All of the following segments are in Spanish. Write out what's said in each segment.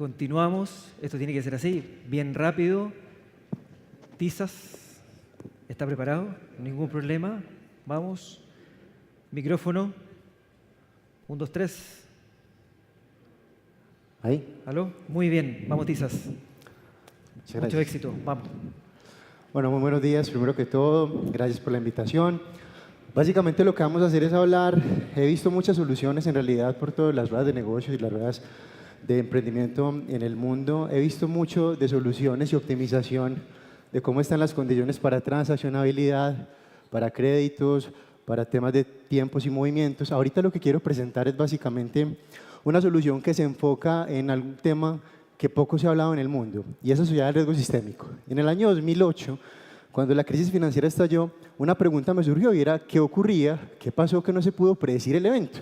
Continuamos, esto tiene que ser así, bien rápido. Tizas, ¿está preparado? Ningún problema. Vamos. Micrófono. 1, 2, 3. ¿Ahí? ¿Aló? Muy bien, vamos Tizas. Muchas Mucho gracias. éxito, vamos. Bueno, muy buenos días. Primero que todo, gracias por la invitación. Básicamente lo que vamos a hacer es hablar, he visto muchas soluciones en realidad por todas las ruedas de negocios y las ruedas de emprendimiento en el mundo. He visto mucho de soluciones y optimización de cómo están las condiciones para transaccionabilidad, para créditos, para temas de tiempos y movimientos. Ahorita lo que quiero presentar es básicamente una solución que se enfoca en algún tema que poco se ha hablado en el mundo, y es asociada al riesgo sistémico. En el año 2008, cuando la crisis financiera estalló, una pregunta me surgió y era ¿qué ocurría? ¿Qué pasó que no se pudo predecir el evento?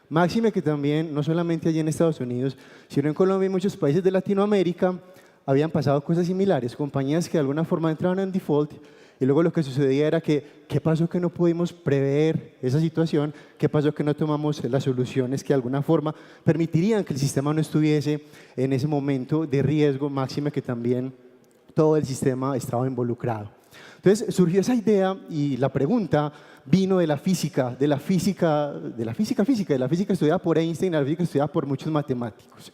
Máxime que también, no solamente allí en Estados Unidos, sino en Colombia y muchos países de Latinoamérica, habían pasado cosas similares, compañías que de alguna forma entraban en default y luego lo que sucedía era que ¿qué pasó que no pudimos prever esa situación? ¿Qué pasó que no tomamos las soluciones que de alguna forma permitirían que el sistema no estuviese en ese momento de riesgo? Máxime que también todo el sistema estaba involucrado. Entonces surgió esa idea y la pregunta vino de la física estudiada por Einstein, de la física estudiada por muchos matemáticos,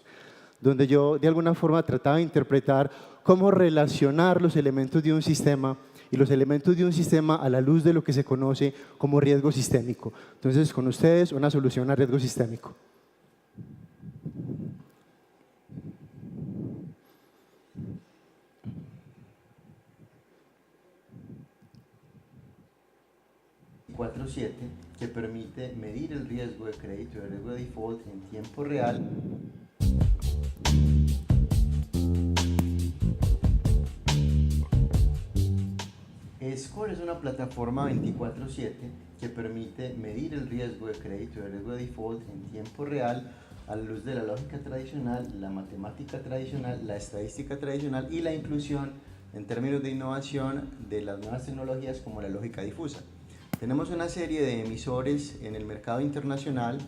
donde yo de alguna forma trataba de interpretar cómo relacionar los elementos de un sistema y los elementos de un sistema a la luz de lo que se conoce como riesgo sistémico. Entonces, con ustedes, una solución a riesgo sistémico. Que permite medir el riesgo de crédito y el riesgo de default en tiempo real. Score es una plataforma 24/7 que permite medir el riesgo de crédito y el riesgo de default en tiempo real a la luz de la lógica tradicional, la matemática tradicional, la estadística tradicional y la inclusión en términos de innovación de las nuevas tecnologías como la lógica difusa. Tenemos una serie de emisores en el mercado internacional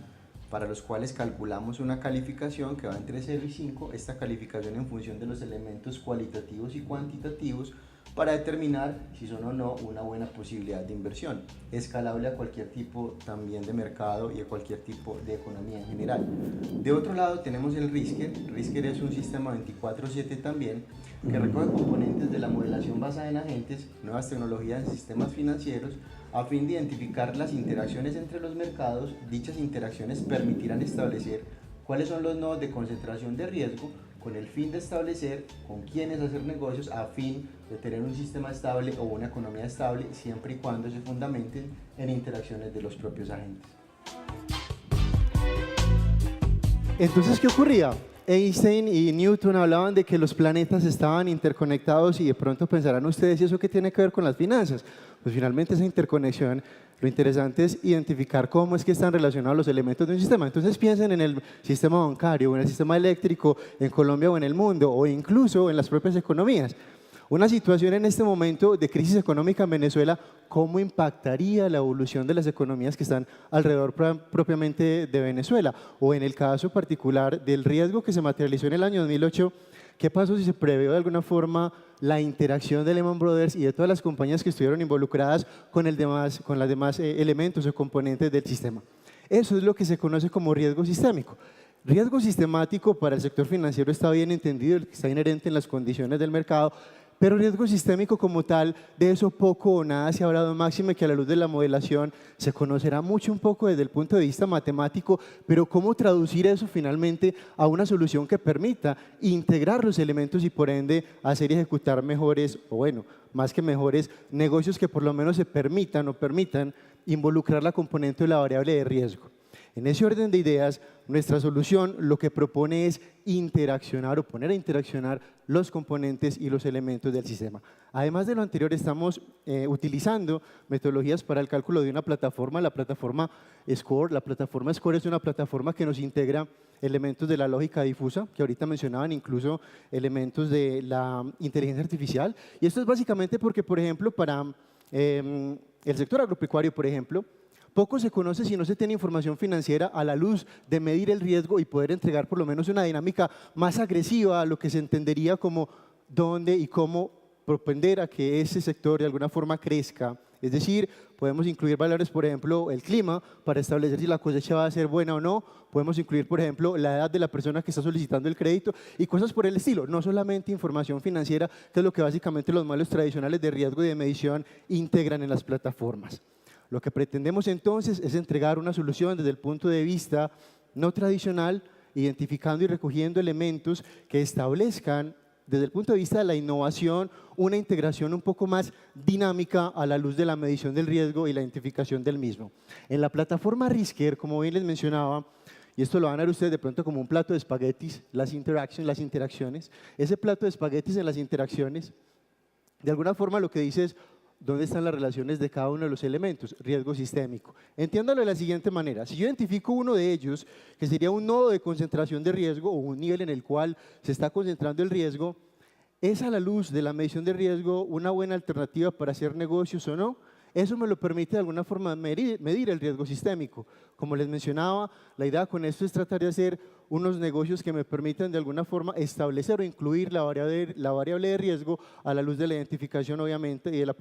para los cuales calculamos una calificación que va entre 0 y 5, esta calificación en función de los elementos cualitativos y cuantitativos para determinar si son o no una buena posibilidad de inversión, escalable a cualquier tipo también de mercado y a cualquier tipo de economía en general. De otro lado tenemos el Risker. Risker es un sistema 24/7 también que recoge componentes de la modelación basada en agentes, nuevas tecnologías en sistemas financieros, a fin de identificar las interacciones entre los mercados. Dichas interacciones permitirán establecer cuáles son los nodos de concentración de riesgo con el fin de establecer con quiénes hacer negocios a fin de tener un sistema estable o una economía estable siempre y cuando se fundamenten en interacciones de los propios agentes. Entonces, ¿qué ocurría? Einstein y Newton hablaban de que los planetas estaban interconectados y de pronto pensarán ustedes, ¿y eso qué tiene que ver con las finanzas? Pues finalmente esa interconexión, lo interesante es identificar cómo es que están relacionados los elementos de un sistema. Entonces piensen en el sistema bancario, o en el sistema eléctrico, en Colombia o en el mundo, o incluso en las propias economías. Una situación en este momento de crisis económica en Venezuela, ¿cómo impactaría la evolución de las economías que están alrededor propiamente de Venezuela? O en el caso particular del riesgo que se materializó en el año 2008, ¿qué pasó si se previó de alguna forma la interacción de Lehman Brothers y de todas las compañías que estuvieron involucradas con los demás elementos o componentes del sistema? Eso es lo que se conoce como riesgo sistémico. Riesgo sistemático para el sector financiero está bien entendido, está inherente en las condiciones del mercado, pero riesgo sistémico como tal, de eso poco o nada se ha hablado. Máxime que a la luz de la modelación se conocerá mucho un poco desde el punto de vista matemático, pero cómo traducir eso finalmente a una solución que permita integrar los elementos y por ende hacer y ejecutar mejores, o bueno, más que mejores, negocios que por lo menos se permitan involucrar la componente o la variable de riesgo. En ese orden de ideas, nuestra solución lo que propone es interaccionar o poner a interaccionar los componentes y los elementos del sistema. Además de lo anterior, estamos utilizando metodologías para el cálculo de una plataforma, la plataforma Score. La plataforma Score es una plataforma que nos integra elementos de la lógica difusa, que ahorita mencionaban, incluso elementos de la inteligencia artificial. Y esto es básicamente porque, por ejemplo, para el sector agropecuario, por ejemplo, Poco se conoce si no se tiene información financiera a la luz de medir el riesgo y poder entregar por lo menos una dinámica más agresiva a lo que se entendería como dónde y cómo propender a que ese sector de alguna forma crezca. Es decir, podemos incluir valores, por ejemplo, el clima, para establecer si la cosecha va a ser buena o no. Podemos incluir, por ejemplo, la edad de la persona que está solicitando el crédito y cosas por el estilo. No solamente información financiera, que es lo que básicamente los modelos tradicionales de riesgo y de medición integran en las plataformas. Lo que pretendemos entonces es entregar una solución desde el punto de vista no tradicional, identificando y recogiendo elementos que establezcan desde el punto de vista de la innovación una integración un poco más dinámica a la luz de la medición del riesgo y la identificación del mismo. En la plataforma Risker, como bien les mencionaba, y esto lo van a ver ustedes de pronto como un plato de espaguetis, las interacciones, ese plato de espaguetis en las interacciones, de alguna forma lo que dice es dónde están las relaciones de cada uno de los elementos, riesgo sistémico. Entiéndalo de la siguiente manera, si yo identifico uno de ellos, que sería un nodo de concentración de riesgo o un nivel en el cual se está concentrando el riesgo, ¿es a la luz de la medición de riesgo una buena alternativa para hacer negocios o no? Eso me lo permite de alguna forma medir el riesgo sistémico. Como les mencionaba, la idea con esto es tratar de hacer unos negocios que me permitan de alguna forma establecer o incluir la variable de riesgo a la luz de la identificación, obviamente, y de la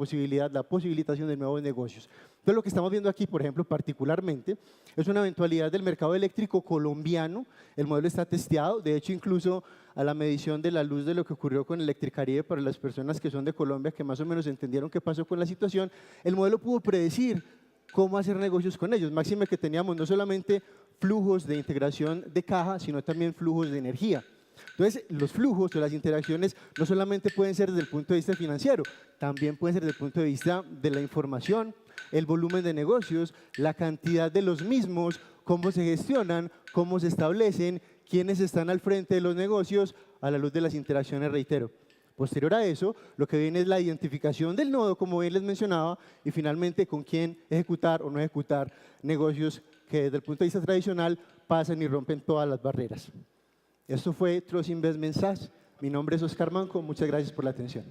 posibilitación de nuevos negocios. Entonces, lo que estamos viendo aquí, por ejemplo, particularmente, es una eventualidad del mercado eléctrico colombiano. El modelo está testeado, de hecho, incluso a la medición de la luz de lo que ocurrió con Electricaribe para las personas que son de Colombia, que más o menos entendieron qué pasó con la situación, el modelo pudo predecir cómo hacer negocios con ellos. Máxime que teníamos no solamente flujos de integración de caja, sino también flujos de energía. Entonces, los flujos o las interacciones no solamente pueden ser desde el punto de vista financiero, también pueden ser desde el punto de vista de la información, el volumen de negocios, la cantidad de los mismos, cómo se gestionan, cómo se establecen, quiénes están al frente de los negocios a la luz de las interacciones, reitero. Posterior a eso, lo que viene es la identificación del nodo, como bien les mencionaba, y finalmente con quién ejecutar o no ejecutar negocios que desde el punto de vista tradicional pasan y rompen todas las barreras. Esto fue Trust Investment SaaS. Mi nombre es Oscar Manco. Muchas gracias por la atención.